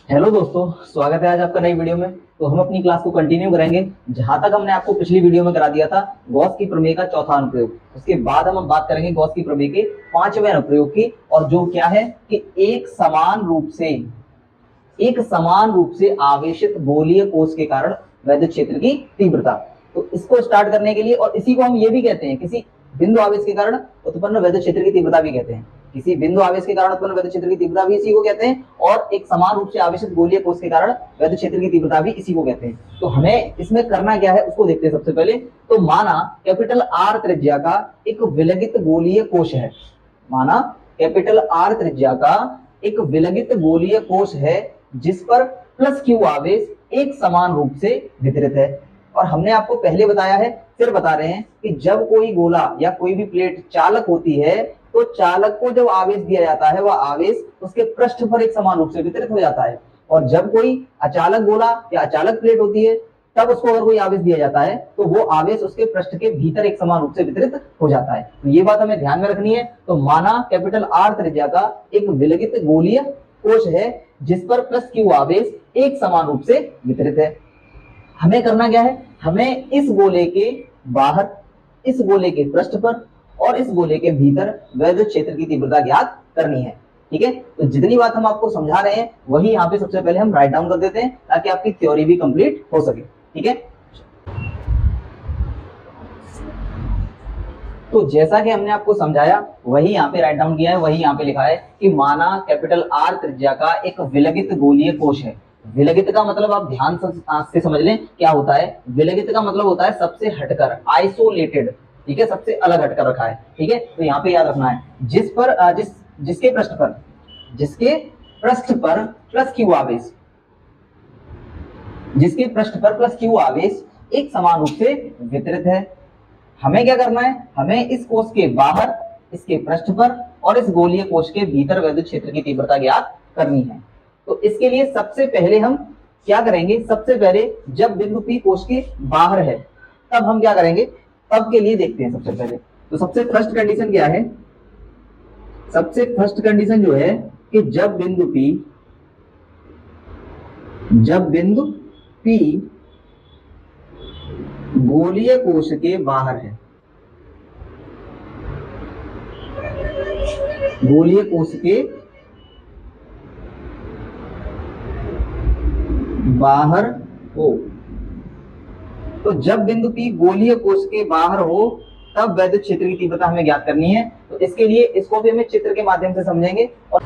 Hello दोस्तों, स्वागत है आज आपका नई वीडियो में। तो हम अपनी क्लास को कंटिन्यू करेंगे जहां तक हमने आपको पिछली वीडियो में करा दिया था गॉस की प्रमेय का चौथा अनुप्रयोग। उसके बाद हम बात करेंगे गॉस की प्रमेय के पांचवें अनुप्रयोग की, और जो क्या है कि एक समान रूप से आवेशित गोलीय कोश के कारण वैद्युत क्षेत्र की तीव्रता। तो इसको स्टार्ट करने के लिए, और इसी को हम ये भी कहते हैं, किसी बिंदु आवेश के कारण उत्पन्न वैद्युत क्षेत्र की तीव्रता भी कहते हैं। किसी बिंदु आवेश के कारण उत्पन्न वैद्युत क्षेत्र की तीव्रता भी इसी को कहते हैं, और एक समान रूप से आवेशित गोलीय कोश के कारण वैद्युत क्षेत्र की तीव्रता भी इसी को कहते हैं। तो हमें इसमें करना क्या है उसको देखते हैं। सबसे पहले तो माना कैपिटल आर त्रिज्या का एक विलगित गोलीय कोश है। माना कैपिटल आर त्रिज्या का एक विलगित गोलीय कोश है जिस पर प्लस क्यू आवेश एक समान रूप से वितरित है। और हमने आपको पहले बताया है, फिर बता रहे हैं कि जब कोई गोला या कोई भी प्लेट चालक होती है तो चालक को जब आवेश दिया जाता है वह आवेश उसके पृष्ठ पर एक समान रूप से वितरित हो जाता है। और जब कोई अचालक गोला या अचालक प्लेट होती है तब उसको अगर कोई आवेश दिया जाता है तो वो आवेश उसके पृष्ठ के भीतर एक समान रूप से वितरित हो जाता है। तो ये बात हमें ध्यान में रखनी है। तो माना कैपिटल आर त्रिज्या का एक विलगित गोलीय कोश है जिस पर प्लस क्यू आवेश एक समान रूप से वितरित है। हमें करना क्या है, हमें इस गोले के बाहर, इस गोले के पृष्ठ पर और इस गोले के भीतर वैद्युत क्षेत्र की तीव्रता ज्ञात करनी है। ठीक है, तो जितनी बात हम आपको समझा रहे हैं वही यहाँ पे सबसे पहले हम राइट डाउन कर देते हैं ताकि आपकी थ्योरी भी कंप्लीट हो सके। ठीक है, तो जैसा कि हमने आपको समझाया वही यहाँ पे राइट डाउन किया है, वही यहाँ पे लिखा है कि माना कैपिटल आर त्रिज्या का एक विलगित गोलीय कोश है। विलगित का मतलब आप ध्यान से समझ लें क्या होता है। विलगित का मतलब होता है सबसे हटकर, आइसोलेटेड। ठीक है, सबसे अलग हटकर रखा है। ठीक है, तो यहाँ पे याद रखना है जिसके पृष्ठ पर प्लस क्यू आवेश, जिसके पृष्ठ पर प्लस क्यू आवेश एक समान रूप से वितरित है। हमें क्या करना है, हमें इस कोश के बाहर, इसके पृष्ठ पर और इस गोलीय कोश के भीतर वैद्युत क्षेत्र की तीव्रता ज्ञात करनी है। तो इसके लिए सबसे पहले हम क्या करेंगे, सबसे पहले जब बिंदु P कोश के बाहर है तब हम क्या करेंगे, तब के लिए देखते हैं। सबसे पहले तो सबसे फर्स्ट कंडीशन क्या है, सबसे फर्स्ट कंडीशन जो है कि जब बिंदु P गोलीय कोश के बाहर है, गोलीय कोश के बाहर हो, तो जब बिंदु P गोलीय कोश के बाहर हो तब वैद्युत क्षेत्र की तीव्रता हमें ज्ञात करनी है। तो इसके लिए इसको भी हमें चित्र के माध्यम से समझेंगे। और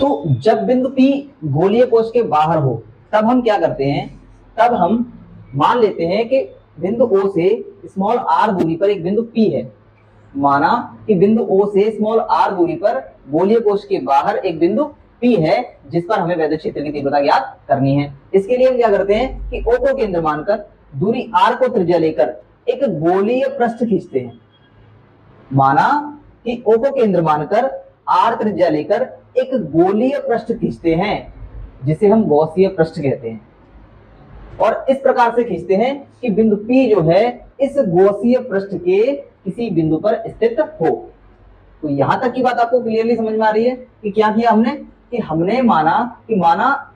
तो जब बिंदु P गोलीय कोश के बाहर हो तब हम क्या करते हैं, तब हम मान लेते हैं कि बिंदु O से स्मॉल r दूरी पर एक बिंदु P है। माना कि बिंदु O से स्मॉल r दूरी पर गोलीय कोश के बाहर एक बिंदु P है जिस पर हमें वैद्युत क्षेत्र की तीव्रता ज्ञात करनी है। इसके लिए हम क्या करते हैं कि O को केंद्र मानकर दूरी r को त्रिज्या लेकर एक गोलीय पृष्ठ खींचते हैं। माना कि O को केंद्र मानकर r त्रिज्या लेकर एक गोलीय पृष्ठ खींचते हैं जिसे हम गॉसीय पृष्ठ कहते हैं। और इस प्रकार से खींचते हैं कि बिंदु P जो है इस गॉसीय पृष्ठ के किसी बिंदु पर स्थित हो। तो यहां तक की बात आपको क्लियरली समझ में आ रही है कि क्या किया हमने, कि हमने माना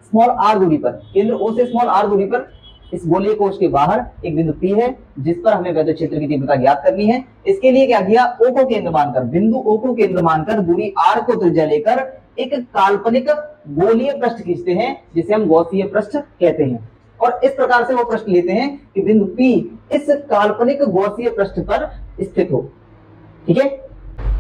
स्मॉल r दूरी पर, केंद्र O से स्मॉल r दूरी पर इस गोलीय कोश के बाहर एक बिंदु P है जिस पर हमें वैद्युत क्षेत्र की तीव्रता ज्ञात करनी है। इसके लिए क्या किया, O को केंद्र मानकर, बिंदु O को केंद्र मानकर दूरी r को त्रिज्या लेकर एक काल्पनिक गोलीय पृष्ठ खींचते हैं जिसे हम गॉसीय पृष्ठ कहते हैं। और इस प्रकार से वो पृष्ठ लेते हैं कि बिंदु P इस काल्पनिक गॉसीय पृष्ठ पर स्थित हो। ठीक है,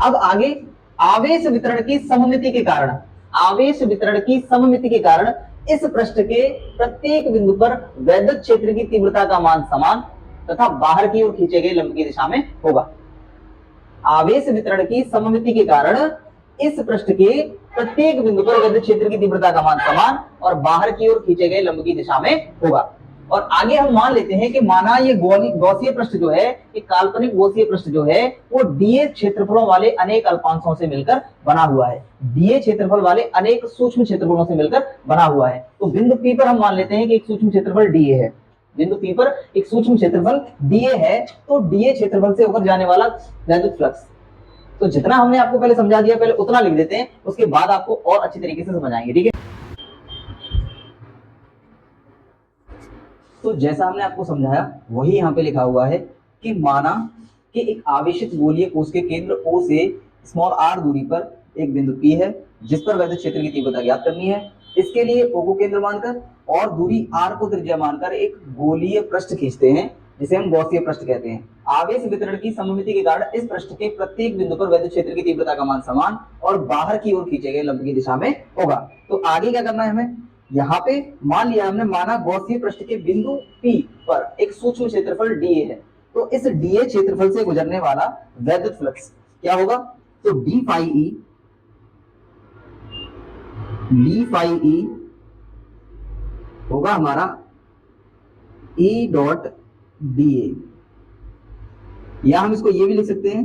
अब आगे आवेश वितरण की सममिति के कारण, आवेश वितरण की सममिति के कारण इस पृष्ठ के प्रत्येक बिंदु पर वैद्युत क्षेत्र की तीव्रता का मान समान तथा बाहर की ओर खींचे गए लंब की दिशा में होगा। आवेश वितरण की सममिति के कारण इस पृष्ठ के प्रत्येक बिंदु पर वैद्युत क्षेत्र की तीव्रता का मान समान और बाहर की ओर खींचे गए लंब की दिशा में होगा। और आगे हम मान लेते हैं कि माना ये गॉसीय पृष्ठ जो है, एक काल्पनिक गॉसीय पृष्ठ जो है वो डीए क्षेत्रफलों वाले अनेक अल्पांशों से मिलकर बना हुआ है, डीए क्षेत्रफल वाले अनेक सूक्ष्म क्षेत्रफलों से मिलकर बना हुआ है। तो बिंदु P पर हम मान लेते हैं कि एक सूक्ष्म क्षेत्रफल डीए है, बिंदु P पर एक सूक्ष्म क्षेत्रफल डीए है। तो डीए क्षेत्रफल से होकर जाने वाला वैद्युत फ्लक्स, तो जितना हमने आपको पहले समझा दिया पहले उतना लिख देते हैं, उसके बाद आपको और अच्छी तरीके से समझ आएंगे। ठीक है, तो जैसा हमने आपको समझाया वही यहाँ पे लिखा हुआ है कि माना कि एक आवेशित गोलीय कोश के केंद्र O से स्मॉल r दूरी पर एक बिंदु P है जिस पर वैद्युत क्षेत्र की तीव्रता ज्ञात करनी है। इसके लिए O को केंद्र मानकर और दूरी r को त्रिज्या मानकर एक गोलीय पृष्ठ खींचते हैं जिसे हम गॉसीय पृष्ठ कहते हैं। आवेश वितरण की सममिति के कारण इस पृष्ठ के प्रत्येक बिंदु पर वैद्युत क्षेत्र की तीव्रता का मान समान और बाहर की ओर खींचे गए लंब की दिशा में होगा। तो आगे क्या करना है हमें, यहाँ पे मान लिया हमने, माना गॉसीय पृष्ठ के बिंदु P पर एक सूक्ष्म क्षेत्रफल dA है, तो इस dA क्षेत्रफल से गुजरने वाला वैद्युत फ्लक्स क्या होगा, तो d phi e होगा हमारा E डॉट dA, या हम इसको ये भी लिख सकते हैं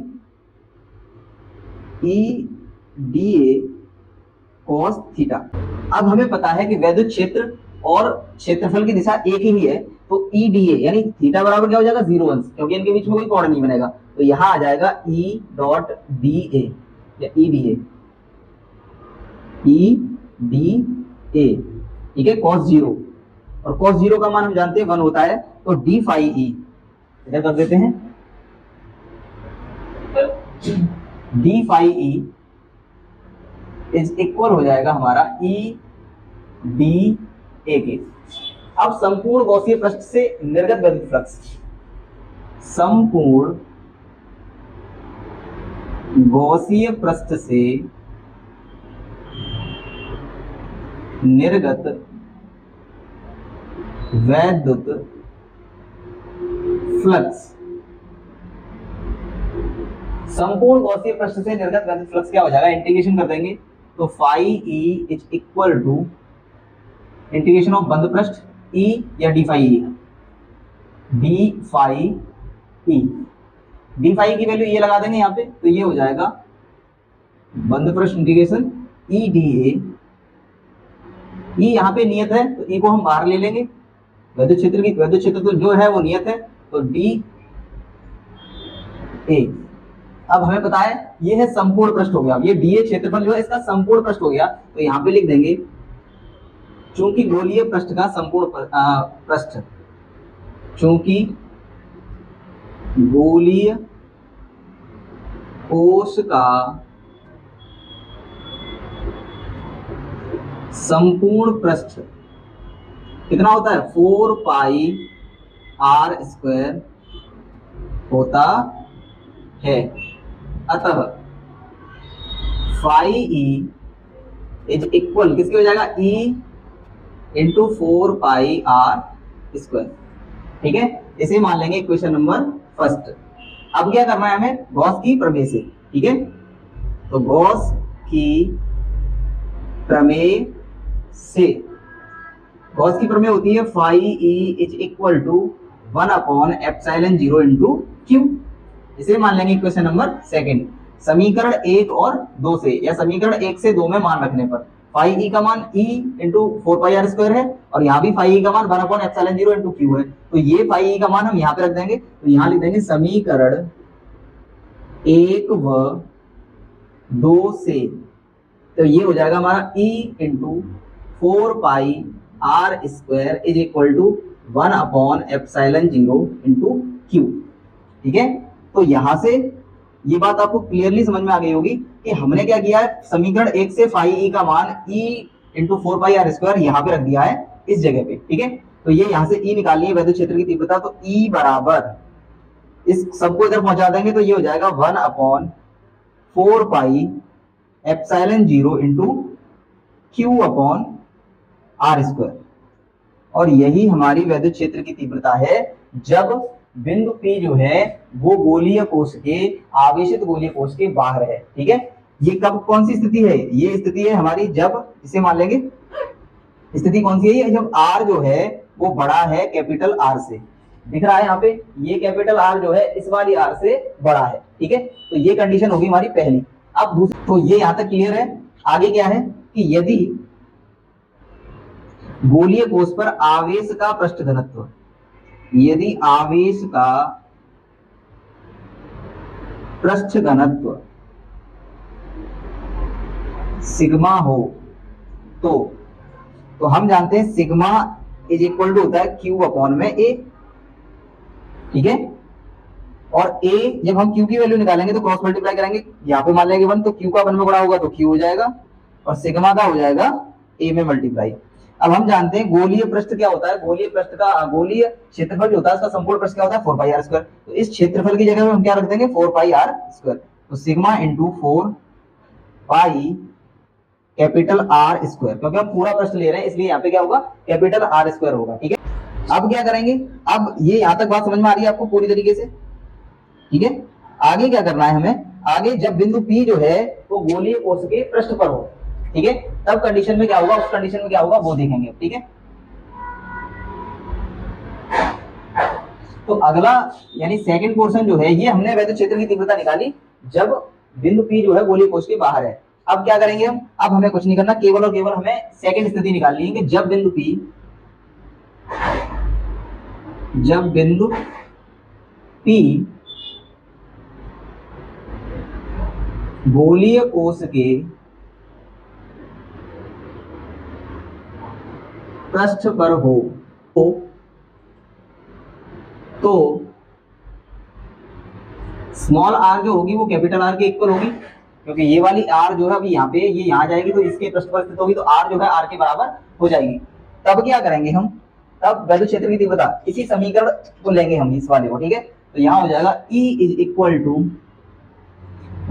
E dA cos थीटा। अब हमें पता है कि वैद्युत क्षेत्र और क्षेत्रफल की दिशा एक ही है, तो E dA यानी थीटा बराबर क्या हो जाएगा 0 अंश, क्योंकि इनके बीच में कोई कोण नहीं बनेगा, तो यहां आ जाएगा E डॉट dA या E dA, E dA, ठीक है, cos 0, और cos 0 का मान हम जानते हैं 1 होता है, तो d phi e इधर कर देते हैं, d phi e is equal हो जाएगा हमारा E d A के। अब संपूर्ण गॉसीय पृष्ठ से निर्गत वैद्युत फ्लक्स, संपूर्ण गॉसीय पृष्ठ से निर्गत वैद्युत फ्लक्स, संपूर्ण गॉसीय पृष्ठ से निर्गत वैद्युत फ्लक्स क्या हो जाएगा, इंटीग्रेशन कर देंगे तो phi E is equal to integration of बंद पृष्ठ E या D phi E, D phi E, D phi की वैल्यू ये लगा देंगे यहाँ पे, तो ये हो जाएगा बंद पृष्ठ integration E D A, E यहाँ पे नियत है तो E को हम बाहर ले लेंगे, वैद्युत क्षेत्र तो जो है वो नियत है, तो डी ए। अब हमें पता है ये है संपूर्ण पृष्ठ हो गया, ये डीए क्षेत्रफल जो है इसका संपूर्ण पृष्ठ हो गया, तो यहाँ पे लिख देंगे चूंकि गोलीय पृष्ठ का संपूर्ण पृष्ठ, चूंकि गोलीय कोश का संपूर्ण पृष्ठ कितना होता है 4 पाई r स्क्वायर होता है, अतः फाई ई इज इक्वल किसके हो जाएगा E into 4 pi r square, ठीक है, इसे मान लेंगे इक्वेशन नंबर फर्स्ट। अब क्या करना है हमें, गॉस की प्रमेय से, ठीक है, तो गॉस की प्रमेय से, गॉस की प्रमेय होती है phi E is equal to 1 upon epsilon 0 into Q, इसे मान लेंगे इक्वेशन नंबर सेकंड। समीकरण 1 और 2 से, या समीकरण 1 से 2 में मान रखने पर फाई ई का मान E into 4 pi r square है, और यहाँ भी फाई ई का मान 1 अपॉन एप्सिलॉन 0 इंटू क्यू है, तो ये फाई ई का मान हम यहाँ पे रख देंगे, तो यहाँ लिख देंगे समीकरण 1 व 2 से, तो ये हो जाएगा हमारा E into 4 pi r square is equal to 1 upon epsilon 0 into Q, ठीक है। तो यहां से ये बात आपको क्लियरली समझ में आ गई होगी कि हमने क्या किया है, समीकरण 1 से फाई ई का मान E into 4 pi r square यहाँ पे रख दिया है इस जगह पे, ठीक है। तो ये यहाँ से E निकालनी है वैद्युत क्षेत्र की तीव्रता, तो E बराबर इस सबको इधर पहुंचा देंगे तो ये हो जाएगा 1 upon 4 pi epsilon 0 into Q upon r square, और यही हमारी वैद्युत क्षेत्र की तीव्रता है जब बिंदु P जो है वो गोलीय कोश के, आवेशित गोलीय कोश के बाहर है, ठीक है। ये कब, कौन सी स्थिति है, ये स्थिति है हमारी जब, इसे मान लेंगे स्थिति कौन सी है, ये जब r जो है वो बड़ा है कैपिटल R से, दिख रहा है यहाँ पे, ये कैपिटल R जो है इस वाली R से बड़ा है, ठीक है, तो ये कंडीशन होगी हमारी पहली। अब दूसरी, तो ये यहाँ तक क्लियर है। आगे क्या है कि यदि गोलीय कोश पर आवेश का पृष्ठ घनत्व, यदि आवेश का पृष्ठ घनत्व सिग्मा हो, तो हम जानते हैं सिग्मा इज इक्वल टू होता है क्यू अपॉन में ए, ठीक है। और a जब हम q की वैल्यू निकालेंगे तो क्रॉस मल्टीप्लाई करेंगे, यहाँ पे मान लेंगे 1 तो q का 1 में बड़ा होगा तो q हो जाएगा और सिग्मा का हो जाएगा a में मल्टीप्लाई। अब हम जानते हैं गोलीय पृष्ठ क्या होता है, गोलीय पृष्ठ का गोलीय क्षेत्रफल जो होता है उसका संपूर्ण पृष्ठ क्या होता है 4 पाई आर स्क्वायर। तो इस क्षेत्रफल की जगह में हम क्या रख देंगे 4 पाई आर स्क्वायर, तो sigma into 4 pi capital R square, क्योंकि हम पूरा पृष्ठ ले रहे हैं इसलिए यहाँ पे क्या होगा कैपिटल आर स्क्वायर होगा, ठीक है। अब क्या करेंगे, अब ये यहाँ तक बात समझ में आ रही है आपको पूरी तरीके से, ठीक है। आगे क्या करना है हमें, आगे जब बिंदु P जो है वो गोलीय कोश के पृष्ठ पर हो, ठीक है, तब कंडीशन में क्या होगा, उस कंडीशन में क्या होगा वो देखेंगे, ठीक है। तो अगला यानी सेकंड पोर्शन जो है ये हमने वैद्युत क्षेत्र की तीव्रता निकाली जब बिंदु P जो है गोलीय कोश के बाहर है। अब क्या करेंगे हम, अब हमें कुछ नहीं करना, केवल और केवल हमें सेकंड स्थिति निकालनी है कि जब बिंदु P गोलीय कोश के पृष्ठ पर हो तो स्मॉल आर जो होगी वो कैपिटल आर के इक्वल होगी, क्योंकि ये वाली आर जो है अभी यहाँ पे ये यहाँ जाएगी तो इसके पृष्ठ पर स्थित होगी तो आर जो है आर के बराबर हो जाएगी। तब क्या करेंगे हम, तब वैद्युत क्षेत्र की तीव्रता इसी समीकरण को लेंगे हम इस वाले को, ठीक है। तो यहाँ हो जाएगा E is equal to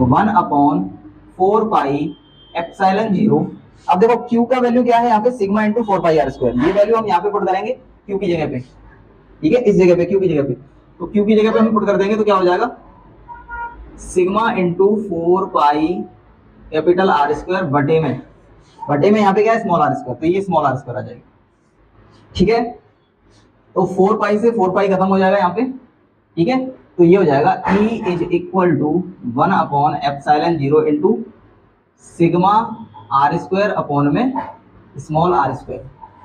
1/4 pi epsilon 0। अब देखो Q का वैल्यू क्या है यहाँ पे sigma into 4 pi R square, ये वैल्यू हम यहाँ पे पुट करेंगे Q की जगह पे, ठीक है, इस जगह पे Q की जगह पे। तो Q की जगह पे हम पुट कर देंगे तो क्या हो जाएगा sigma into 4 pi capital R square बटे में यहाँ पे क्या है स्मॉल आर स्क्वायर, तो ये स्मॉल आर स्क्वायर आ जाएगा, ठीक है। तो 4 पाई से 4 पाई खत्म हो जाएगा यहाँ पे, ठीक है। तो ये हो जाएगा E इज इक्वल टू 1/एप्सिलॉन 0 into sigma R square upon में स्मॉल आर स्क्वायर,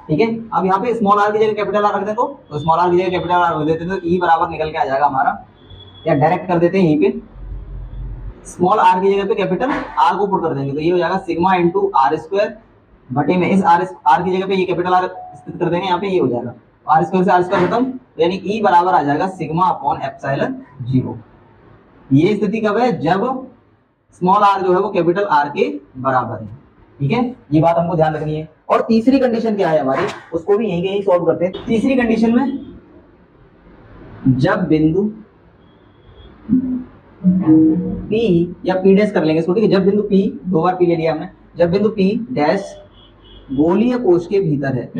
ठीक है। अब यहाँ पे स्मॉल आर की जगह कैपिटल आर रख दें तो स्मॉल आर की जगह कैपिटल आर रख देते हैं तो E बराबर निकल के आ जाएगा हमारा, या डायरेक्ट कर देते हैं यहीं पे स्मॉल आर की जगह पे कैपिटल आर को पुट कर देंगे तो ये हो जाएगा सिग्मा इंटू आर स्क्वायर बटे में इस आर की जगह पे ये कैपिटल आर स्थित कर देंगे यहाँ पे, ये हो जाएगा आर स्क्वायर से आर स्क्वायर खत्म, तो यानी E बराबर आ जाएगा सिग्मा अपॉन एप्सिलॉन 0। ये स्थिति कब है, जब स्मॉल आर जो है वो कैपिटल आर के बराबर है, ठीक है। ये बात हमको ध्यान रखनी है। और तीसरी कंडीशन क्या है हमारी, उसको भी यहीं सॉल्व करते हैं। तीसरी कंडीशन में जब बिंदु P या P डैश कर लेंगे इसको, ठीक है। जब बिंदु P, 2 बार P ले लिया हमने, जब बिंदु P डैश गोलीय कोश के भीतर है,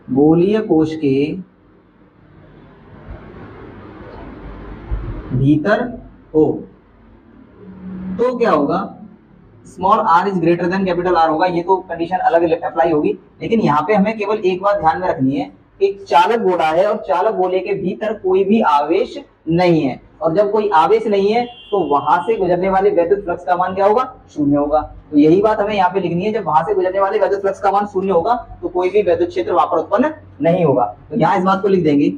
गोलीय कोश के भीतर हो तो क्या होगा small R is greater than capital R होगा। ये तो कंडीशन अलग अप्लाई होगी, लेकिन यहाँ पे हमें केवल एक बात ध्यान में रखनी है, एक चालक गोला है और चालक गोले के भीतर कोई भी आवेश नहीं है, और जब कोई आवेश नहीं है तो वहां से गुजरने वाले वैद्युत फ्लक्स का मान क्या होगा, शून्य होगा। तो यही बात हमें यहाँ पे लिखनी है, जब वहां से गुजरने वाले वैद्युत फ्लक्स का मान शून्य होगा तो कोई भी वैद्युत क्षेत्र वहां पर उत्पन्न नहीं होगा। तो यहाँ इस बात को लिख देंगे।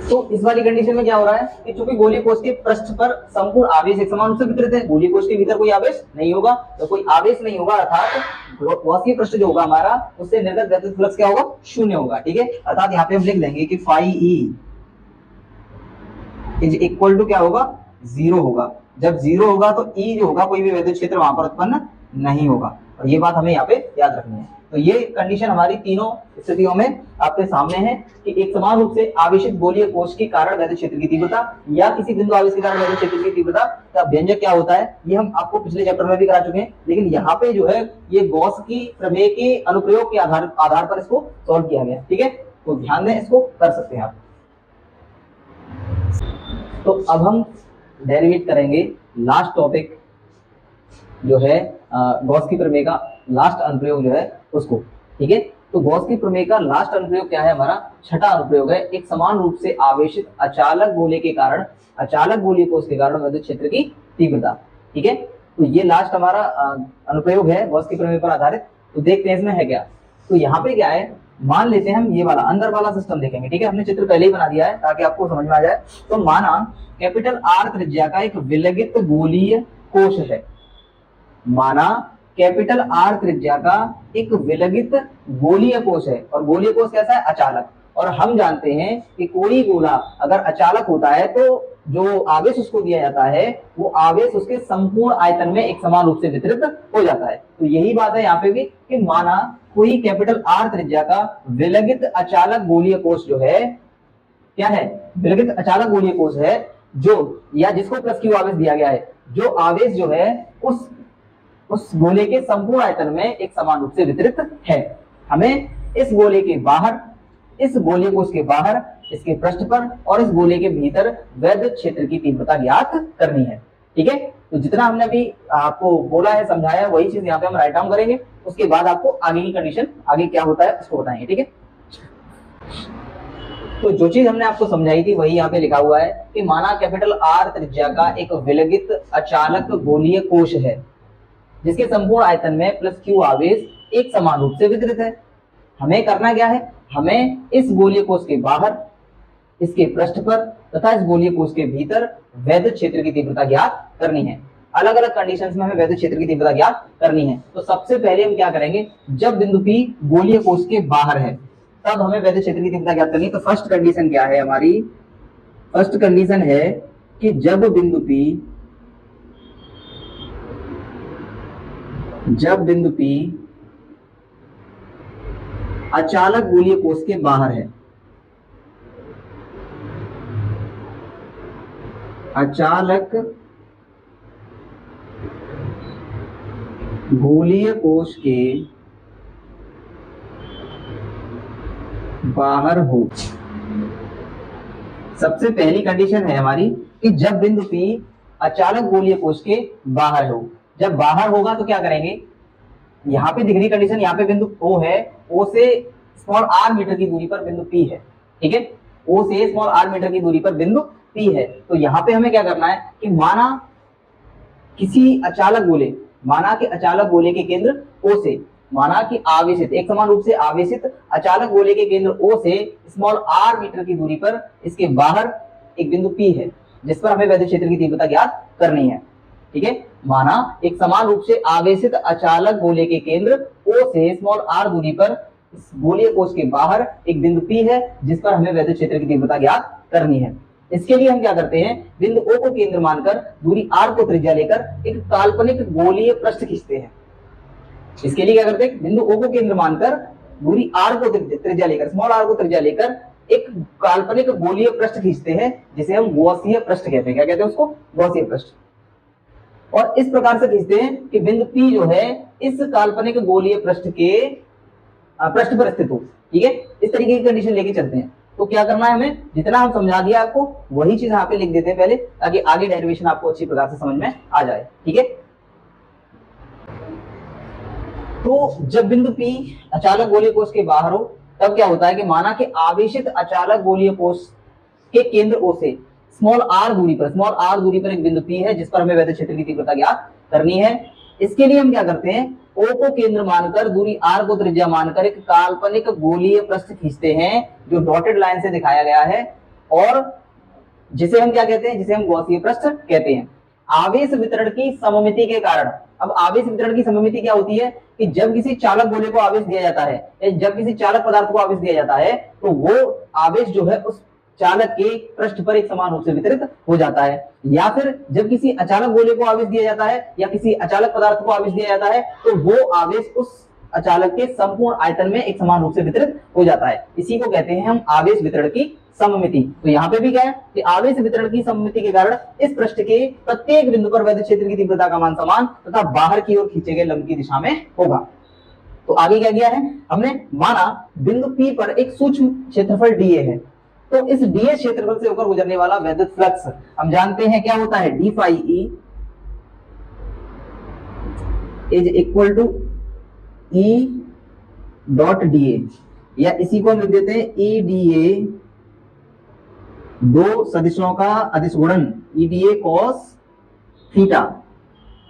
तो इस वाली कंडीशन में क्या हो रहा है कि चूंकि गोलीय कोश के पृष्ठ पर संपूर्ण आवेश एक समान रूप से वितरित है, गोलीय कोश के भीतर कोई आवेश नहीं होगा, तो कोई आवेश नहीं होगा अर्थात गॉसकीय पृष्ठ जो होगा हमारा उससे निर्गत वैद्युत फ्लक्स क्या होगा, शून्य होगा, ठीक है। अर्थात यहाँ पे हम लिख देंगे कि phi E is equal to क्या होगा, 0 होगा। जब 0 होगा तो E जो होगा कोई भी वैद्युत क्षेत्र वहां पर उत्पन्न नहीं होगा, और ये बात हमें यहाँ पे याद रखनी है। तो ये कंडीशन हमारी तीनों स्थितियों में आपके सामने है कि एक समान रूप से आवेशित गोलीय कोश के कारण वैद्युत क्षेत्र की तीव्रता या किसी बिंदु आवेश के कारण वैद्युत क्षेत्र की तीव्रता का व्यंजक क्या होता है, ये हम आपको पिछले चैप्टर में भी करा चुके हैं, लेकिन यहाँ पे जो है ये गॉस की प्रमेय के अनुप्रयोग के आधार पर इसको सॉल्व किया गया, ठीक है। तो ध्यान दें, इसको कर सकते हैं आप। तो अब हम डेरिवेट करेंगे लास्ट टॉपिक जो है गॉस की प्रमेय का लास्ट अनुप्रयोग जो है उसको, ठीक है। तो गॉस की प्रमेय का लास्ट अनुप्रयोग क्या है, हमारा छठा अनुप्रयोग है, एक समान रूप से आवेशित अचालक गोले के कारण, अचालक गोलीय कोश के कारण वैद्युत क्षेत्र की तीव्रता, ठीक है। तो ये लास्ट हमारा अनुप्रयोग है गॉस की प्रमेय पर आधारित। तो देखते हैं इसमें है क्या। तो यहाँ पे क्या है, मान लेते हैं हम ये वाला अंदर वाला सिस्टम देखेंगे, ठीक है। हमने चित्र पहले ही बना दिया है ताकि आपको समझ में आ जाए। तो माना कैपिटल आर त्रिज्या का एक विलगित गोलीय कोश है, माना कैपिटल आर त्रिज्या का एक विलगित गोलीय कोश है। और गोलीय कोश कैसा है? अचालक। और हम जानते हैं कि कोई गोला अगर अचालक होता है तो जो आवेश उसको दिया जाता है वो आवेश उसके संपूर्ण आयतन में एक समान रूप से वितरित हो जाता है। तो यही बात है यहाँ पे भी कि माना कोई कैपिटल आर त्रिज्या का विलगित अचालक गोलीय कोश जो है, क्या है? विलगित अचालक गोलीय कोश है, जो या जिसको प्लस क्यू आवेश दिया गया है, जो आवेश जो है उस गोले के संपूर्ण आयतन में एक समान रूप से वितरित है। हमें इस गोले के बाहर, इस गोलीय कोश के बाहर, इसके पृष्ठ पर और इस गोले के भीतर वैद्युत क्षेत्र की तीव्रता ज्ञात करनी है। ठीक है, तो जितना हमने अभी आपको बोला है, समझाया है, वही चीज यहाँ पे हम राइट डाउन करेंगे। उसके बाद आपको आगे की कंडीशन, आगे क्या होता है उसको बताएंगे। ठीक है, तो जो चीज हमने आपको समझाई थी वही यहाँ पे लिखा हुआ है कि माना कैपिटल आर त्रिज्या का एक विलगित अचालक गोलीय कोश है जिसके संपूर्ण आयतन में प्लस क्यू आवेश एक समान रूप से वितरित है। हमें करना क्या है? हमें इस गोलीय कोश के बाहर, इसके पृष्ठ पर तथा इस गोलीय कोश के भीतर वैद्युत क्षेत्र की तीव्रता ज्ञात करनी है। अलग अलग कंडीशंस में हमें वैद्युत क्षेत्र की तीव्रता ज्ञात करनी है। तो सबसे पहले हम क्या करेंगे? जब बिंदु P गोलीय कोश के बाहर है तब हमें वैद्युत क्षेत्र की तीव्रता ज्ञात करनी है। तो फर्स्ट कंडीशन क्या है हमारी? फर्स्ट कंडीशन है कि जब बिंदु P अचालक गोलीय कोश के बाहर है, अचालक गोलीय कोश के बाहर हो। सबसे पहली कंडीशन है हमारी कि जब बिंदु P अचालक गोलीय कोश के बाहर हो। जब बाहर होगा तो क्या करेंगे? यहाँ पे दिख रही कंडीशन, यहाँ पे बिंदु O है, O से स्मॉल r मीटर की दूरी पर बिंदु P है। ठीक है, O से स्मॉल r मीटर की दूरी पर बिंदु P है। तो यहाँ पे हमें क्या करना है कि माना किसी अचालक गोले, माना कि अचालक गोले के केंद्र O से, माना कि आवेशित, एक समान रूप से आवेशित अचालक गोले के केंद्र O से स्मॉल r मीटर की दूरी पर इसके बाहर एक बिंदु P है जिस पर हमें वैद्युत क्षेत्र की तीव्रता ज्ञात करनी है। ठीक है, माना एक समान रूप से आवेशित अचालक गोले के केंद्र O से स्मॉल r दूरी पर इस गोलीय कोश के बाहर एक बिंदु P है जिस पर हमें वैद्युत क्षेत्र की तीव्रता ज्ञात करनी है। इसके लिए हम क्या करते हैं? बिंदु O को केंद्र मानकर दूरी r को त्रिज्या लेकर एक काल्पनिक गोलीय पृष्ठ खींचते हैं। इसके लिए क्या करते हैं? बिंदु O को केंद्र मानकर दूरी r को त्रिज्या लेकर, स्मॉल r को त्रिज्या लेकर एक काल्पनिक गोलीय पृष्ठ खींचते हैं जिसे हम गॉसीय पृष्ठ कहते हैं। क्या कहते हैं उसको? गॉसीय पृष्ठ। और इस प्रकार से खींचते हैं कि बिंदु P जो है इस काल्पनिक गोलीय पृष्ठ के पृष्ठ पर स्थित हो। ठीक है, इस तरीके की कंडीशन लेके चलते हैं। तो क्या करना है हमें? जितना हम समझा दिया आपको वही चीज यहाँ पे लिख देते हैं पहले, ताकि आगे डेरिवेशन आपको अच्छी प्रकार से समझ में आ जाए। ठीक है, तो जब बिंदु P अचालक गोलीय कोश के बाहर हो तब क्या होता है कि माना कि आवेशित अचालक गोलीय कोश के केंद्र O से स्मॉल r दूरी पर एक बिंदु P है जिस पर हमें वैद्युत क्षेत्र की तीव्रता ज्ञात करनी है। इसके लिए हम क्या करते हैं? O को केंद्र मानकर दूरी r को त्रिज्या मानकर एक काल्पनिक गोलीय पृष्ठ खींचते हैं जो डॉटेड लाइन से दिखाया गया है और जिसे हम क्या कहते हैं? जिसे हम गॉसीय पृष्ठ कहते हैं। आवेश वितरण की सममिति के कारण, अब आवेश वितरण की सममिति क्या होती है कि जब किसी चालक गोले को आवेश दिया जाता है या जब किसी चालक पदार्थ को आवेश दिया जाता है तो वो आवेश जो है उस चालक के पृष्ठ पर एक समान रूप से वितरित हो जाता है। या फिर जब किसी अचालक गोले को आवेश दिया जाता है या किसी अचालक पदार्थ को आवेश दिया जाता है तो वो आवेश उस अचालक के संपूर्ण आयतन में एक समान रूप से वितरित हो जाता है। इसी को कहते हैं हम आवेश वितरण की सममिति। तो यहाँ पे भी क्या है कि आवेश वितरण की सममिति के कारण इस पृष्ठ के प्रत्येक बिंदु पर वैद्युत क्षेत्र की तीव्रता का मान समान तथा बाहर की ओर खींचे गए लंब की दिशा में होगा। तो आगे क्या किया है हमने? माना बिंदु P पर एक सूक्ष्म क्षेत्रफल dA है, तो इस dA क्षेत्रफल से होकर गुजरने वाला वैद्युत फ्लक्स हम जानते हैं क्या होता है? d phi E is equal to E dot dA, या इसी को हम लिख देते हैं E dA, दो सदिशों का अदिश गुणन E dA cos थीटा।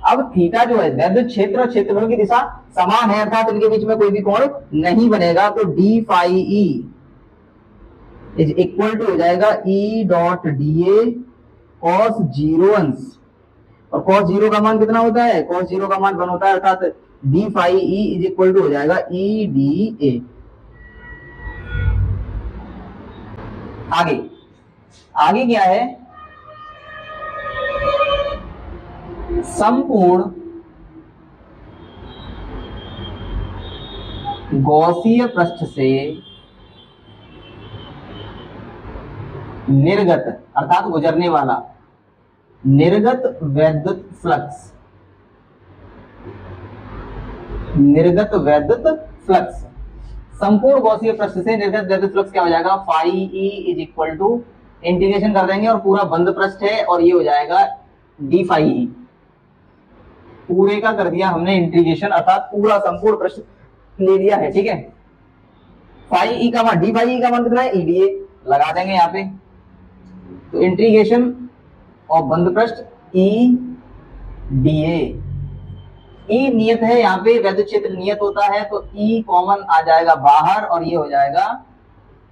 अब थीटा जो है वैद्युत क्षेत्र और क्षेत्रफल की दिशा समान है अर्थात इनके बीच में कोई भी कोण नहीं बनेगा। तो d phi E is equal to हो जाएगा E डॉट dA cos 0 अंश, और cos 0 का मान कितना होता है? cos 0 का मान 1 होता है, अर्थात D phi E is equal to हो जाएगा ई डी ए। आगे आगे क्या है, संपूर्ण गौसीय पृष्ठ से निर्गत अर्थात गुजरने वाला निर्गत वैद्युत फ्लक्स, निर्गत वैद्युत फ्लक्स, संपूर्ण गौसीय पृष्ठ से निर्गत वैद्युत फ्लक्स क्या हो जाएगा, phi E is equal to integration कर देंगे और पूरा बंद पृष्ठ है और ये हो जाएगा डी फाई ई। पूरे का कर दिया हमने इंटीग्रेशन अर्थात पूरा संपूर्ण पृष्ठ ले लिया है, ठीक है। फाई ई का मान डी फाई ई का मान कितना है, ई डी ए लगा देंगे यहाँ पे, तो इंटीग्रेशन और बंद पृष्ठ ई डी ए। ई नियत है यहाँ पे, वैद्युत क्षेत्र नियत होता है तो ई कॉमन आ जाएगा बाहर और ये हो जाएगा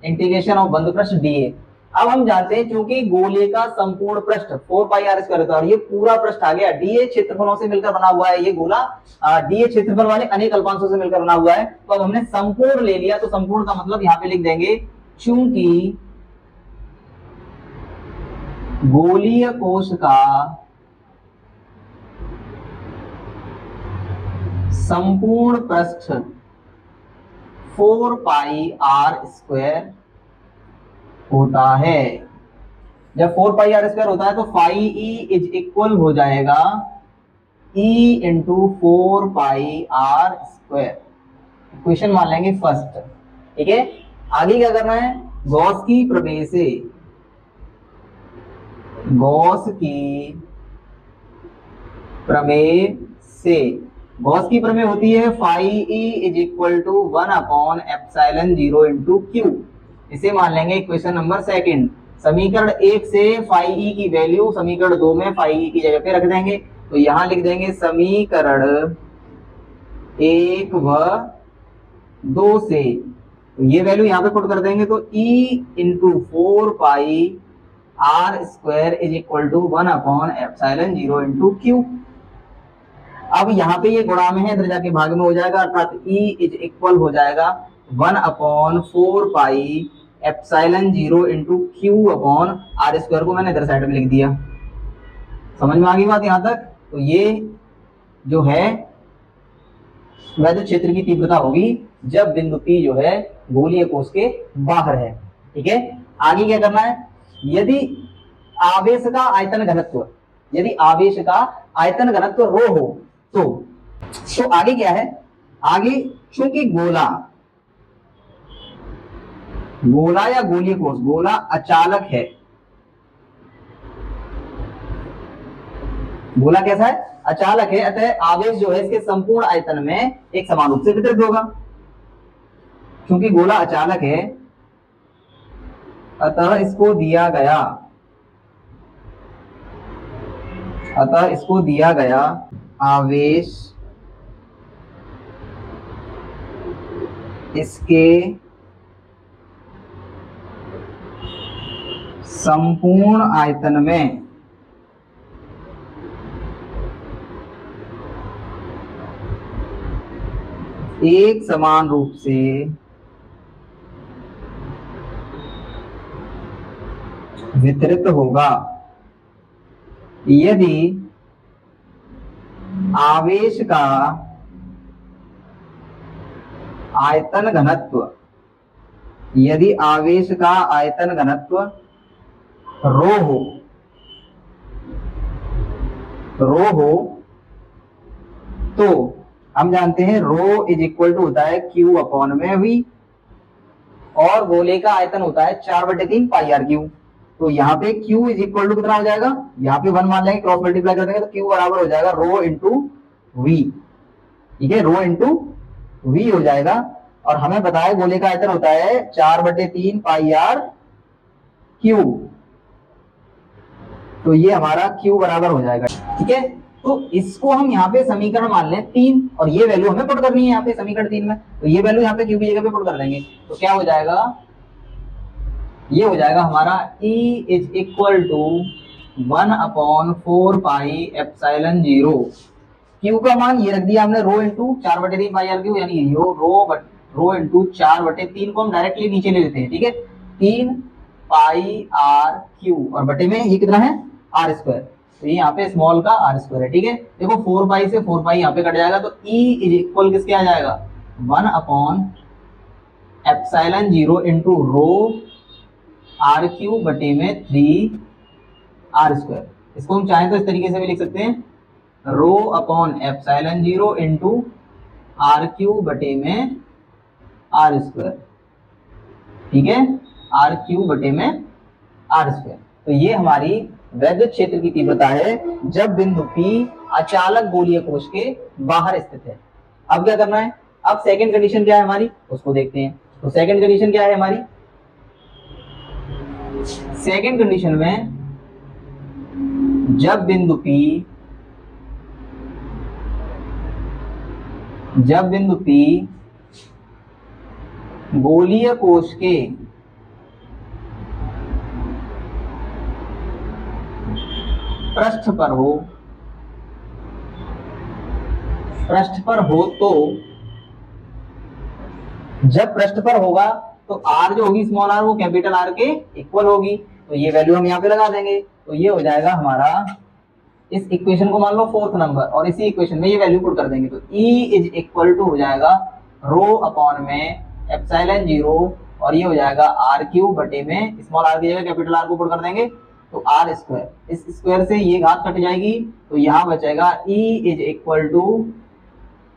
इंटीग्रेशन ऑफ बंद पृष्ठ डी ए। अब हम जानते हैं क्योंकि गोले का संपूर्ण पृष्ठ 4 पाई आर स्क्वायर होता है और ये पूरा पृष्ठ आ गया डी ए क्षेत्रफलों से मिलकर बना हुआ है, ये गोला डी ए क्षेत्रफल वाले अनेक अल्पांशों से मिलकर बना हुआ है। तो अब हमने संपूर्ण ले लिया, तो संपूर्ण का मतलब यहाँ पे लिख देंगे चूंकि गोलीय कोश का संपूर्ण पृष्ठ 4 पाई आर स्क्वायर होता है। जब 4 पाई आर स्क्वायर होता है तो फाई ई इज इक्वल हो जाएगा E into 4 pi R square. Question मान लेंगे फर्स्ट, ठीक है। आगे क्या करना है, गॉस की प्रमेय से, गॉस की प्रमेय से, गॉस की प्रमेय होती है phi E is equal to 1 upon epsilon 0 into Q. इसे मान लेंगे क्वेश्चन नंबर सेकंड। समीकरण 1 से फाई ई की वैल्यू समीकरण 2 में फाई ई की जगह पे रख देंगे, तो यहां लिख देंगे समीकरण 1 व 2 से, तो ये वैल्यू यहाँ पे पुट कर देंगे, तो E into 4 pi R square is equal to 1 upon epsilon 0 into Q. अब यहाँ पे ये गुणा में है, इधर जाके भाग में हो जाएगा, अर्थात ई इज इक्वल हो जाएगा 1 upon 4 pi epsilon 0 into Q upon R square को मैंने इधर साइड में लिख दिया। समझ में आ गई बात यहाँ तक। तो ये जो है वैद्युत क्षेत्र की तीव्रता होगी जब बिंदु P जो है गोलीय कोश के बाहर है, ठीक है। आगे क्या करना है, यदि आवेश का आयतन घनत्व, यदि आवेश का आयतन घनत्व रो हो तो आगे क्या है, आगे चूंकि गोला या गोलीय कोश, गोला अचालक है, गोला कैसा है, अचालक है, अतः आवेश जो है इसके संपूर्ण आयतन में एक समान रूप से वितरित होगा। क्योंकि गोला अचालक है अतः इसको दिया गया आवेश इसके संपूर्ण आयतन में एक समान रूप से वितरित होगा। यदि आवेश का आयतन घनत्व, यदि आवेश का आयतन घनत्व रो हो तो हम जानते हैं रो इज इक्वल टू होता है क्यू अपॉन में वी, और गोले का आयतन होता है 4/3 पाई आर क्यू। तो यहाँ पे Q इज इक्वल टू कितना हो जाएगा, यहाँ पे 1 मान लेंगे, क्रॉस मल्टीप्लाई कर देंगे तो Q बराबर हो जाएगा रो इंटू वी, ठीक है, रो इंटू वी हो जाएगा। और हमें बताया गोले का आयतन होता है 4/3 पाई आर क्यू, तो ये हमारा Q बराबर हो जाएगा, ठीक है। तो इसको हम यहाँ पे समीकरण मान लें 3 और ये वैल्यू हमें पुट करनी है यहाँ पे समीकरण 3 में, तो ये वैल्यू यहाँ पे Q की जगह पे पुट कर देंगे, तो क्या हो जाएगा, ये हो जाएगा हमारा E is equal to 1 upon 4 pi epsilon 0 Q का मान ये रख दिया हमने rho into 4/3 pi R Q, यानी रो इंटू 4/3 को हम डायरेक्टली नीचे ले लेते हैं, ठीक है। 3 पाई आर क्यू और बटे में ये कितना है आर स्क्वायर, तो ये यहाँ पे स्मॉल का आर स्क्वायर है, ठीक है। देखो 4 पाई से 4 पाई यहाँ पे कट जाएगा, तो ई इज इक्वल किसके आ जाएगा 1/ε0 इंटू रो आर क्यू बटे में 3 आर स्क्वायर। इसको हम चाहें तो इस तरीके से भी लिख सकते हैं ρ/ε0 इंटू आर क्यू बटे में आर स्क्वायर, ठीक है, आर क्यू बटे में आर स्क्वायर। तो ये हमारी वैद्युत क्षेत्र की तीव्रता है जब बिंदु P अचालक गोलीय कोश के बाहर स्थित है। अब क्या करना है, अब सेकंड कंडीशन क्या है हमारी उसको देखते हैं। तो सेकंड कंडीशन क्या है हमारी, सेकंड कंडीशन में जब बिंदु P गोलीय कोश के पृष्ठ पर हो तो जब पृष्ठ पर होगा तो आर जो होगी स्मॉल आर वो कैपिटल आर के इक्वल होगी, तो ये वैल्यू हम यहाँ पे लगा देंगे। तो ये हो जाएगा हमारा, इस इक्वेशन को मान लो 4th नंबर और इसी इक्वेशन में ये वैल्यू पुट कर देंगे, तो E इज इक्वल टू हो जाएगा ρ/ε0 और ये हो जाएगा आर क्यू बटे में स्मॉल आर की जगह कैपिटल आर को पुट कर देंगे तो आर स्क्वायर, इस स्क्वायर से ये घात कट जाएगी तो यहाँ बचेगा E is equal to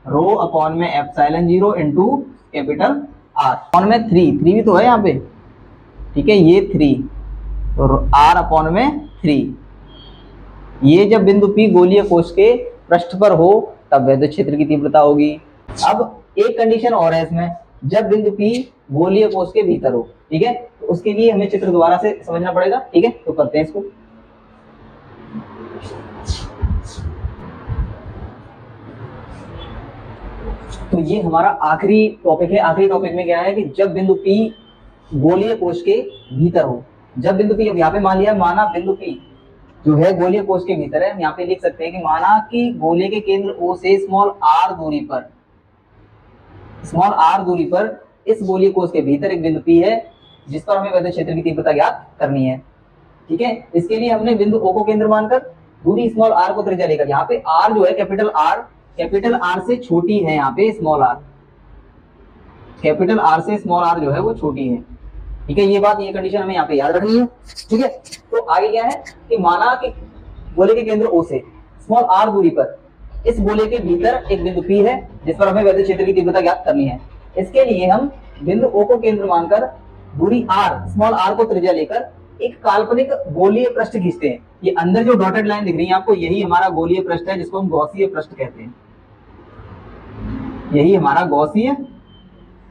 ρ/ε0 into capital R upon में 3 भी तो है यहाँ पे, ठीक है, ये 3 तो r अपॉन में 3। ये जब बिंदु P गोलीय कोश के पृष्ठ पर हो तब वैद्युत क्षेत्र की तीव्रता होगी। अब एक कंडीशन और है इसमें, जब बिंदु P गोलीय कोश के भीतर हो, ठीक है, तो उसके लिए हमें चित्र दोबारा से समझना पड़ेगा, ठीक है, तो करते हैं इसको। तो ये हमारा आखिरी टॉपिक है। आखिरी टॉपिक में क्या है कि जब बिंदु P गोलीय कोश के भीतर हो, जब बिंदु P, अब यहाँ पे मान लिया, माना बिंदु P जो है गोलीय कोश के भीतर है, हम यहाँ पे लिख सकते हैं कि माना कि गोले के केंद्र O से स्मॉल r दूरी पर इस गोलीय कोश के भीतर एक बिंदु P है जिस पर हमें वैद्युत क्षेत्र की तीव्रता ज्ञात करनी है, ठीक है। इसके लिए हमने बिंदु O को केंद्र मानकर दूरी स्मॉल r को त्रिज्या लेकर, यहाँ पे r जो है कैपिटल R से छोटी है, यहाँ पे स्मॉल r, कैपिटल R से स्मॉल r जो है वो छोटी है, ठीक है। ये बात, ये कंडीशन हमें यहाँ पे याद रखनी है, ठीक है। तो आगे क्या है कि माना कि गोले के केंद्र O से स्मॉल r दूरी पर इस गोले के भीतर एक बिंदु P है जिस पर हमें वैद्युत क्षेत्र की तीव्रता ज्ञात करनी है। इसके लिए हम बिंदु O को केंद्र मानकर दूरी r स्मॉल r को त्रिज्या लेकर एक काल्पनिक गोलीय पृष्ठ खींचते हैं। ये अंदर जो डॉटेड लाइन दिख रही है आपको, यही हमारा गोलीय पृष्ठ है जिसको हम गॉसीय पृष्ठ कहते हैं, यही हमारा गॉसीय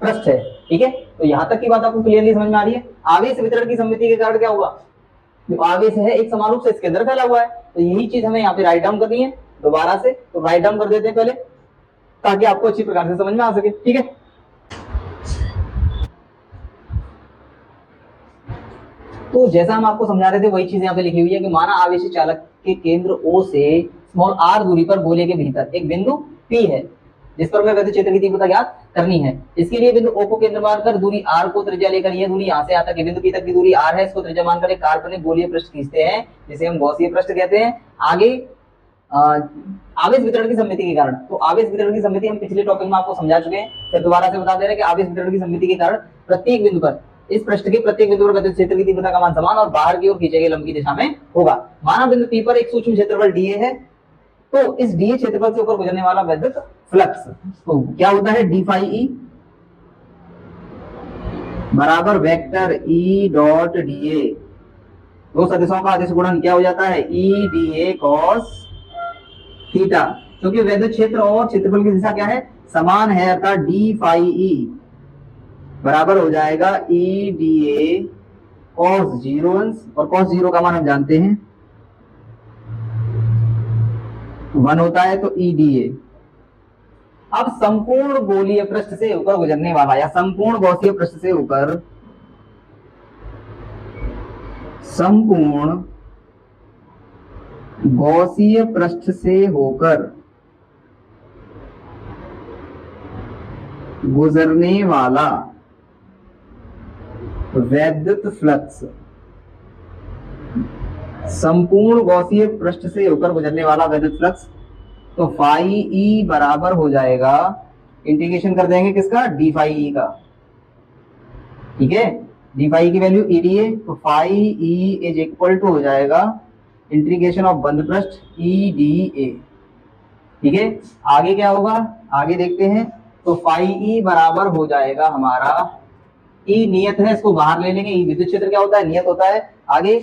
पृष्ठ है, ठीक है। तो यहाँ तक की बात आपको क्लियरली समझ में आ रही है। आवेश वितरण की सममिति के कारण क्या होगा, जो आवेश है एक समान रूप से इसके अंदर फैला हुआ है, तो यही चीज हमें यहाँ पे राइट डाउन करनी है दोबारा से। तो राइट डाउन कर देते हैं पहले ताकि आपको अच्छी प्रकार से समझ में आ सके, ठीक है। तो जैसा हम आपको समझा रहे थे वही चीज यहाँ पे लिखी हुई है कि माना आवेशी चालक के केंद्र O से स्मॉल r दूरी पर गोले के भीतर एक बिंदु P है जिस पर हमें वैद्युत क्षेत्र की तीव्रता ज्ञात करनी है। इसके लिए बिंदु O को केंद्र मानकर दूरी r को त्रिज्या लेकर, यह दूरी यहाँ से यहाँ तक बिंदु P तक की दूरी r है, इसको त्रिज्या मानकर एक काल्पनिक गोलीय पृष्ठ खींचते हैं जिसे हम गॉसीय पृष्ठ कहते हैं। आगे आवेश वितरण की सममिति के कारण, तो आवेश वितरण की सममिति हम पिछले टॉपिक में आपको समझा चुके हैं, फिर दोबारा से बता दे रहे हैं कि आवेश वितरण की सममिति के कारण प्रत्येक बिंदु पर, इस पृष्ठ के प्रत्येक बिंदु पर वैद्युत क्षेत्र की तीव्रता का मान समान और बाहर की ओर खींचे गए लंब की दिशा में होगा। माना बिंदु P पर एक सूक्ष्म क्षेत्रफल dA है, तो इस dA क्षेत्रफल से ऊपर गुजरने वाला वैद्युत फ्लक्स तो क्या होता है, d phi E बराबर वेक्टर E डॉट dA, दो सदिशों का अदिश गुणन क्या हो जाता है, E dA cos थीटा, क्योंकि वैद्युत क्षेत्र और क्षेत्रफल की दिशा क्या है, समान है, अर्थात d phi E बराबर हो जाएगा E dA cos 0 और cos 0 का मान हम जानते हैं 1 होता है, तो E dA। अब संपूर्ण गोलीय पृष्ठ से होकर गुजरने वाला या संपूर्ण गॉसीय पृष्ठ से होकर, संपूर्ण गॉसीय पृष्ठ से होकर गुजरने वाला वैद्युत फ्लक्स, संपूर्ण गॉसीय पृष्ठ से होकर गुजरने वाला वैद्युत फ्लक्स, तो फाई ई बराबर हो जाएगा, इंटीग्रेशन कर देंगे किसका, डी फाई ई का, ठीक है। डी फाई की वैल्यू ई डी है, तो phi E is equal to हो जाएगा इंटीग्रेशन ऑफ बंद पृष्ठ ई डी ए, ठीक है। आगे क्या होगा, आगे देखते हैं। तो फाई ई बराबर हो जाएगा हमारा, ई नियत है, इसको बाहर ले लेंगे, ई विद्युत क्षेत्र क्या होता है, नियत होता है। आगे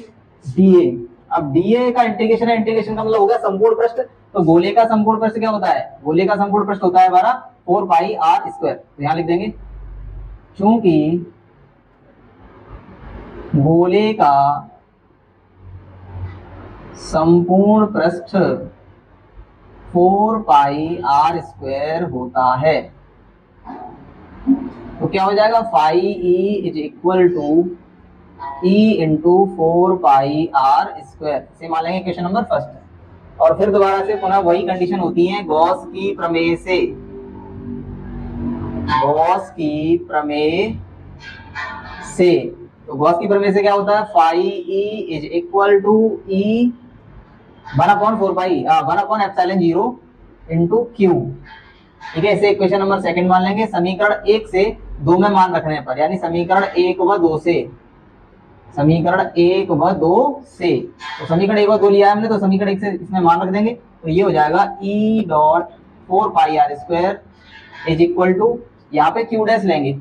डीए, अब डीए का इंटीग्रेशन है, इंटीग्रेशन का मतलब होगा संपूर्ण पृष्ठ, तो गोले का संपूर्ण पृष्ठ क्या होता है, गोले का संपूर्ण पृष्ठ होता है हमारा 4 पाई आर स्क्वायर, तो यहां लिख देंगे चूंकि गोले का संपूर्ण पृष्ठ 4 पाई आर स्क्वायर होता है, तो क्या हो जाएगा, phi E is equal to E into 4 pi R square, इसे मान लेंगे क्वेश्चन नंबर फर्स्ट। और फिर दोबारा से पुनः वही कंडीशन होती है गॉस की प्रमेय से, गॉस की प्रमेय से, तो गॉस की प्रमेय से क्या होता है, phi E is equal to E 1/4 pi 1/ε0 into Q, ठीक है। इसे क्वेश्चन नंबर सेकंड मान लेंगे। समीकरण 1 से 2 में मान रखने पर, यानी समीकरण 1 व 2 से, समीकरण 1 व 2 से, तो समीकरण 1 व 2 लिया है हमने, तो समीकरण 1 से इसमें मान रख देंगे, तो ये हो जाएगा E dot 4 pi R square is equal to, यहाँ पे क्यू डैश लेंगे,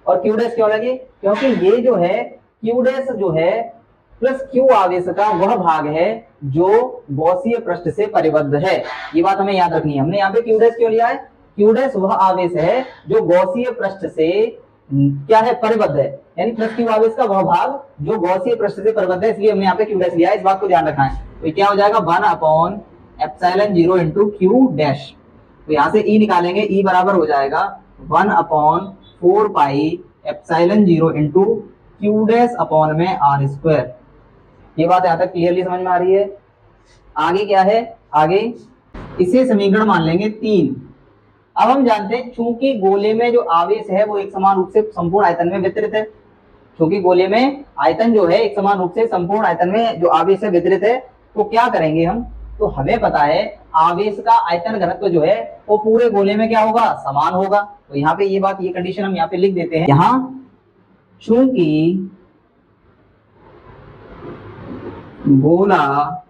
और क्यू डैश क्यों लगे, क्योंकि ये जो है क्यू डैश जो है प्लस क्यू आवेश का वह भाग है जो गॉसीय पृष्ठ से परिबद्ध है, ये बात हमें याद रखनी है। हमने यहाँ पे क्यू डैश क्यों लिया है, क्यू डैश वह आवेश है जो गॉसीय पृष्ठ से क्या है, परिबद्ध है, यानी प्लस क्यू आवेश का वह भाग जो गॉसीय पृष्ठ से परिबद्ध है, इसलिए हमने यहाँ पे क्यू डैश लिया है, इस बात को ध्यान रखना है। तो क्या हो जाएगा 1/ε0 इंटू क्यू डैश, तो यहाँ से ई निकालेंगे, ई बराबर हो जाएगा 1/4 पाई ε0 इंटू क्यू डैश अपॉन में आर स्क्वायर। ये बात यहाँ तक क्लियरली समझ में आ रही है। आगे क्या है, आगे इसे समीकरण मान लेंगे 3। अब हम जानते हैं चूंकि गोले में जो आवेश है वो एक समान रूप से संपूर्ण आयतन में वितरित है, चूंकि गोले में आयतन जो है एक समान रूप से संपूर्ण आयतन में जो आवेश है वितरित है, तो क्या करेंगे हम, तो हमें पता है आवेश का आयतन घनत्व जो है वो पूरे गोले में क्या होगा, समान होगा। तो यहाँ पे ये बात, ये कंडीशन हम यहाँ पे लिख देते हैं, यहाँ चूंकि गोला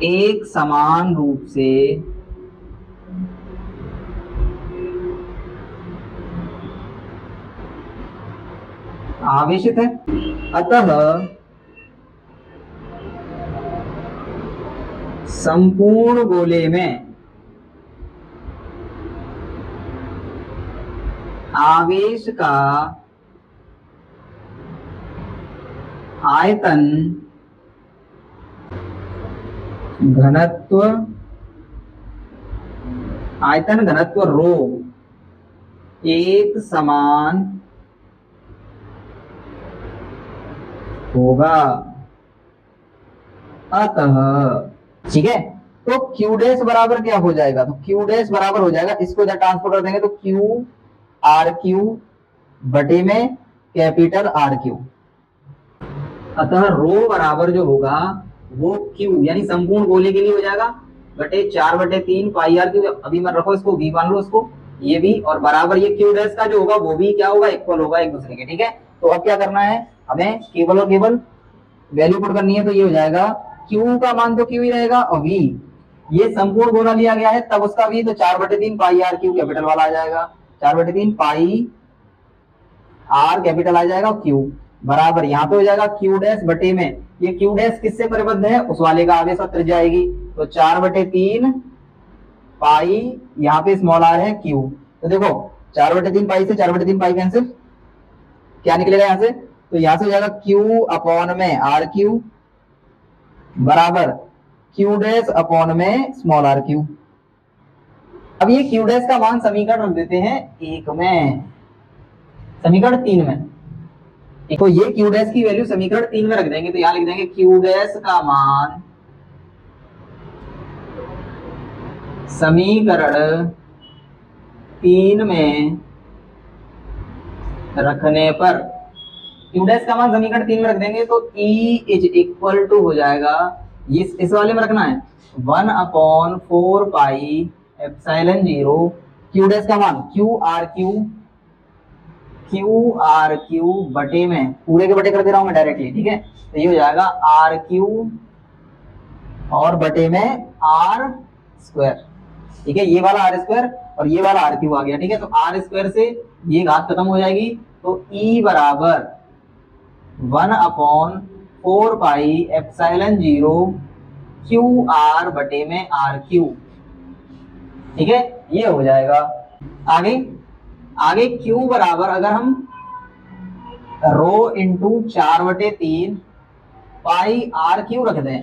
एक समान रूप से आवेशित है, अतः संपूर्ण गोले में आवेश का आयतन घनत्व, आयतन घनत्व रो एक समान होगा, अतः, ठीक है। तो क्यू डैश बराबर क्या हो जाएगा, तो क्यू डैश बराबर हो जाएगा, इसको जब ट्रांसफर कर देंगे तो क्यू आर क्यू बटे में कैपिटल आर क्यू, अतः रो बराबर जो होगा वो क्यू यानी संपूर्ण गोले के लिए हो जाएगा बटे 4/3 पाई आर क्यू, अभी मत रखो इसको, वी मान लो इसको, ये भी, और बराबर ये क्यू डैश का जो होगा वो भी क्या होगा, इक्वल होगा एक दूसरे के, ठीक है। तो अब क्या करना है, हमें केवल और केवल वैल्यू पुट करनी है, तो ये हो जाएगा क्यू का मान तो क्यू ही रहेगा, और वी ये संपूर्ण गोला लिया गया है तब उसका वी, तो 4/3 पाई आर क्यू कैपिटल वाला आ जाएगा, 4/3 पाई आर कैपिटल आ जाएगा, क्यू बराबर यहाँ पे हो जाएगा क्यू डैश बटे में, ये क्यू डैश किससे परिबद्ध है, उस वाले का आवेश और त्रिज्या आएगी, तो 4/3 पाई, यहाँ पे स्मॉल आर है क्यू, तो देखो 4/3 पाई से 4/3 पाई कैंसिल, क्या निकलेगा यहाँ से, तो यहाँ से हो जाएगा क्यू अपॉन में आर क्यू बराबर क्यू डैश अपॉन में स्मॉल आर क्यू। अब ये क्यू डैश का मान समीकरण रख देते हैं 1 में, समीकरण 3 में, तो ये क्यू डैश की वैल्यू समीकरण 3 में रख देंगे, तो यहां लिख देंगे क्यू डैश का मान समीकरण 3 में रखने पर क्यू डैश का मान समीकरण 3 में रख देंगे तो E इज इक्वल टू हो जाएगा, इस वाले में रखना है 1/4 पाई एप्सिलॉन 0 क्यू डैश का मान क्यू आर क्यू बटे में, पूरे के बटे कर दे रहा हूं मैं डायरेक्टली, ठीक है। तो ये हो जाएगा आर क्यू और बटे में आर स्क्वायर, ठीक है। ये वाला आर स्क्वायर और ये वाला आर क्यू आ गया, ठीक है। तो आर स्क्वायर से ये घात खत्म हो जाएगी, तो E बराबर 1/4 पाई एप्सिलॉन 0 क्यू आर बटे में आर क्यू, ठीक है। ये हो जाएगा। आगे क्यू बराबर अगर हम रो इंटू 4/3 पाई आर क्यू रख दें,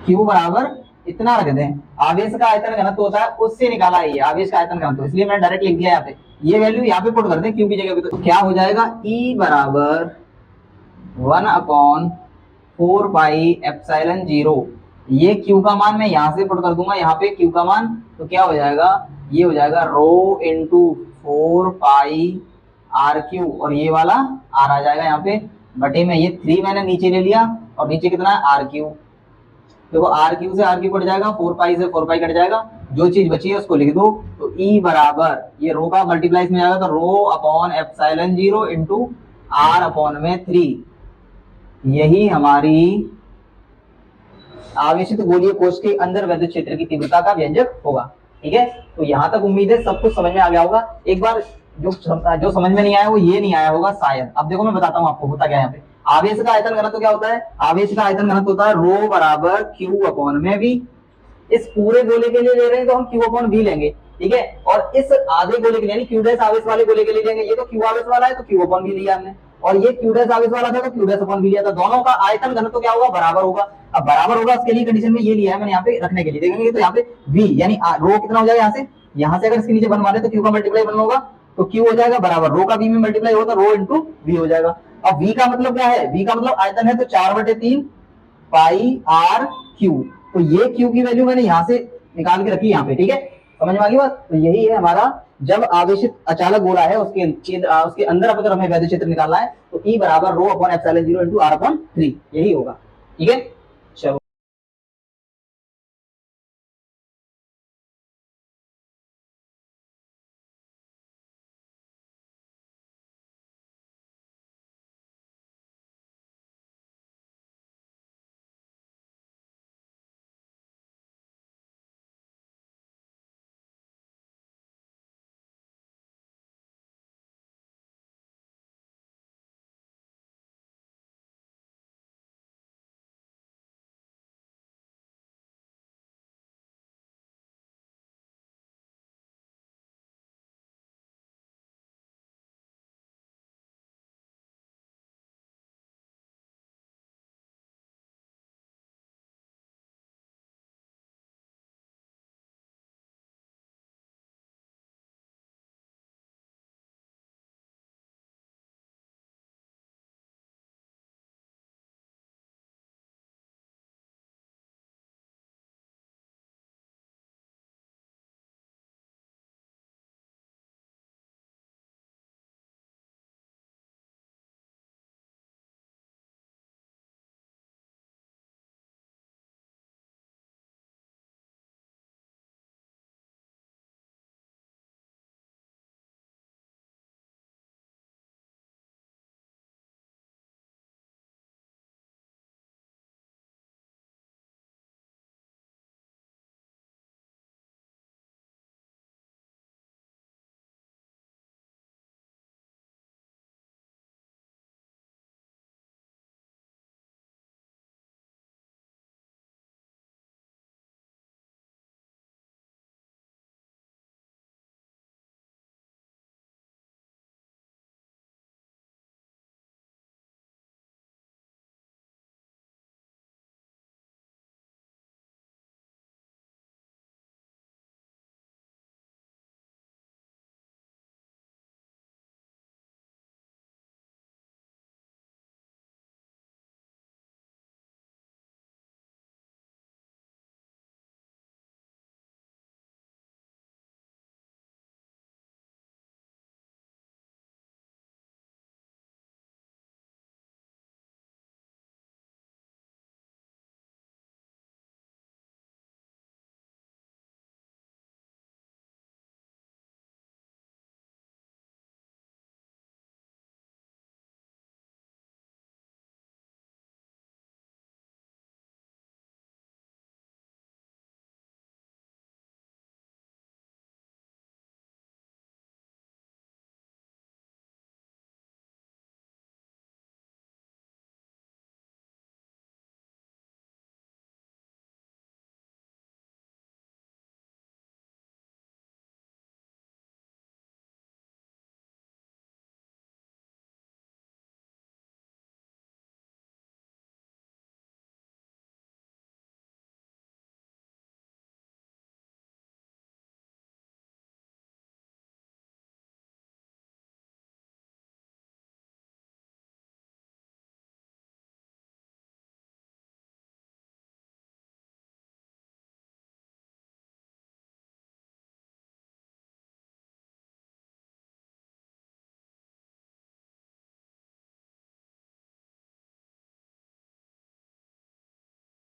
क्यू बराबर इतना रख दें, आवेश का आयतन घनत्व होता है उससे निकाला है ये आवेश का आयतन घनत्व, इसलिए मैंने डायरेक्ट लिख दिया यहाँ पे, ये वैल्यू यहाँ पे पुट कर दें क्यू की जगह पे। तो क्या हो जाएगा, E बराबर 1/4 पाई एप्सिलॉन 0, ये क्यू का मान मैं यहाँ से पुट कर दूंगा यहाँ पे क्यू का मान, तो क्या हो जाएगा, ये हो जाएगा rho into 4 pi R Q और ये वाला आर आ जाएगा यहाँ पे बटे में, ये 3 मैंने नीचे ले लिया और नीचे कितना है आर क्यू, देखो आर क्यू से आर क्यू कट जाएगा, 4 पाई से 4 पाई कट जाएगा, जो चीज बची है उसको लिख दो। तो E बराबर ये रो का मल्टीप्लाई में जाएगा, तो rho upon epsilon 0 into R upon में 3, यही हमारी आवेशित गोलीय कोश के अंदर विद्युत क्षेत्र की तीव्रता का व्यंजक होगा, ठीक है। तो यहाँ तक उम्मीद है सब कुछ समझ में आ गया होगा। एक बार जो समझ में नहीं आया वो ये नहीं आया होगा शायद। अब देखो मैं बताता हूँ आपको होता क्या है यहाँ पे। आवेश का आयतन घनत्व क्या होता है, आवेश का आयतन घनत्व होता है रो बराबर क्यू अपॉन में वी। इस पूरे गोले के लिए ले रहे हैं तो हम क्यू अपॉन वी लेंगे, ठीक है। और इस आधे गोले के लिए यानी क्यू डैश आवेश वाले गोले के लिए लेंगे, ये तो क्यू आवेश वाला है तो क्यू अपॉन वी लिया हमने, और ये क्यू डैश आवेश वाला था तो क्यू डैश अपॉन वी लिया था। दोनों का आयतन घनत्व क्या होगा, बराबर होगा। अब बराबर होगा उसके लिए कंडीशन में ये लिया है मैंने यहाँ पे रखने के लिए, देखेंगे तो यहाँ पे वी यानी रो कितना हो जाएगा, यहाँ से अगर इसके नीचे बनवा ले तो क्यू का मल्टीप्लाई बनना होगा, तो क्यू हो जाएगा बराबर रो का वी में मल्टीप्लाई होगा तो रो इंटू वी हो जाएगा। अब वी का मतलब क्या है, वी का मतलब आयतन है, तो 4/3 पाई आर क्यू, तो ये क्यू की वैल्यू मैंने यहाँ से निकाल के रखी यहाँ पे, ठीक है। समझ में आ गई बात। तो यही है हमारा, जब आवेशित अचालक गोला है उसके अंदर अगर हमें वैद्युत क्षेत्र निकालना है तो E बराबर rho upon epsilon 0 into R upon 3, यही होगा, ठीक है।